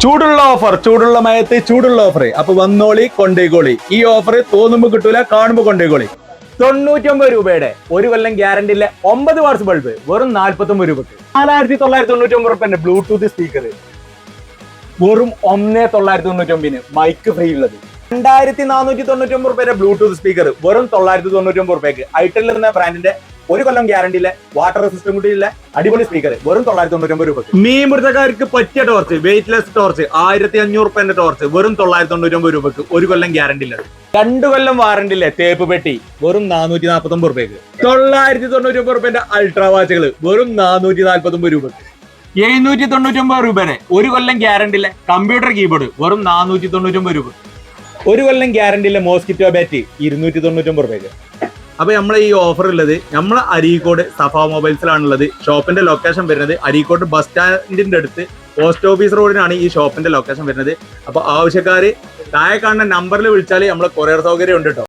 ചൂടുള്ള ഓഫർ, ചൂടുള്ള മയത്ത് ചൂടുള്ള ഓഫർ. അപ്പൊ വന്നോളി, കൊണ്ടേക്കോളി. ഈ ഓഫർ തോന്നുമ്പോ കിട്ടൂല, കാണുമ്പോ കൊണ്ടേക്കോളി. 99 രൂപയുടെ 1 കൊല്ലം ഗ്യാരണ്ടിയിലെ 9 വാട്സ് ബൾബ് വെറും 49 രൂപക്ക്. 4999 റുപ്യന്റെ ബ്ലൂടൂത്ത് സ്പീക്കർ വെറും 1999 മൈക്ക് ഫ്രീ ഉള്ളത്. 2499 റുപയുടെ ബ്ലൂടൂത്ത് സ്പീക്കർ വെറും 999 റുപയ്ക്ക്. ഐറ്റൽ എന്ന ബ്രാൻഡിന്റെ 1 കൊല്ലം ഗ്യാരണ്ടിയിലെ വാട്ടർ റെസിസ്റ്റം കൂടിയുള്ള അടിപൊളി സ്പീക്കർ വെറും 999 രൂപ. മീൻ പിടുത്തക്കാർക്ക് പറ്റിയ ടോർച്ച്, വെയിറ്റ്ലെസ് ടോർച്ച് 1500 റുപ്യന്റെ ടോർച്ച് വെറും 999 രൂപക്ക്. 1 കൊല്ലം ഗ്യാരണ്ടിയില്. 2 കൊല്ലം വാറണ്ടിയിലെ തേപ്പ് പെട്ടി വെറും 449 റുപയ്ക്ക്. 999 റുപ്യന്റെ അൾട്രാ വാച്ചുകൾ വെറും 449 രൂപക്ക്. 799 രൂപയുടെ 1 കൊല്ലം ഗ്യാരണ്ടിയിലെ കമ്പ്യൂട്ടർ കീബോർഡ് വെറും 499 രൂപ. 1 കൊല്ലം ഗ്യാരണ്ടിയിലെ മോസ്കിറ്റോ ബാറ്റ് 299 രൂപയ്ക്ക്. അപ്പൊ നമ്മളെ ഈ ഓഫർ ഉള്ളത് നമ്മളെ അരീക്കോട് സഫ മൊബൈൽസിലാണുള്ളത്. ഷോപ്പിന്റെ ലൊക്കേഷൻ വരുന്നത് അരീക്കോട് ബസ് സ്റ്റാൻഡിന്റെ അടുത്ത് പോസ്റ്റ് ഓഫീസ് റോഡിനാണ് ഈ ഷോപ്പിന്റെ ലൊക്കേഷൻ വരുന്നത്. അപ്പൊ ആവശ്യക്കാര് താഴെ കാണുന്ന നമ്പറിൽ വിളിച്ചാൽ നമ്മളെ കൊറിയർ സൗകര്യം ഉണ്ട് കേട്ടോ.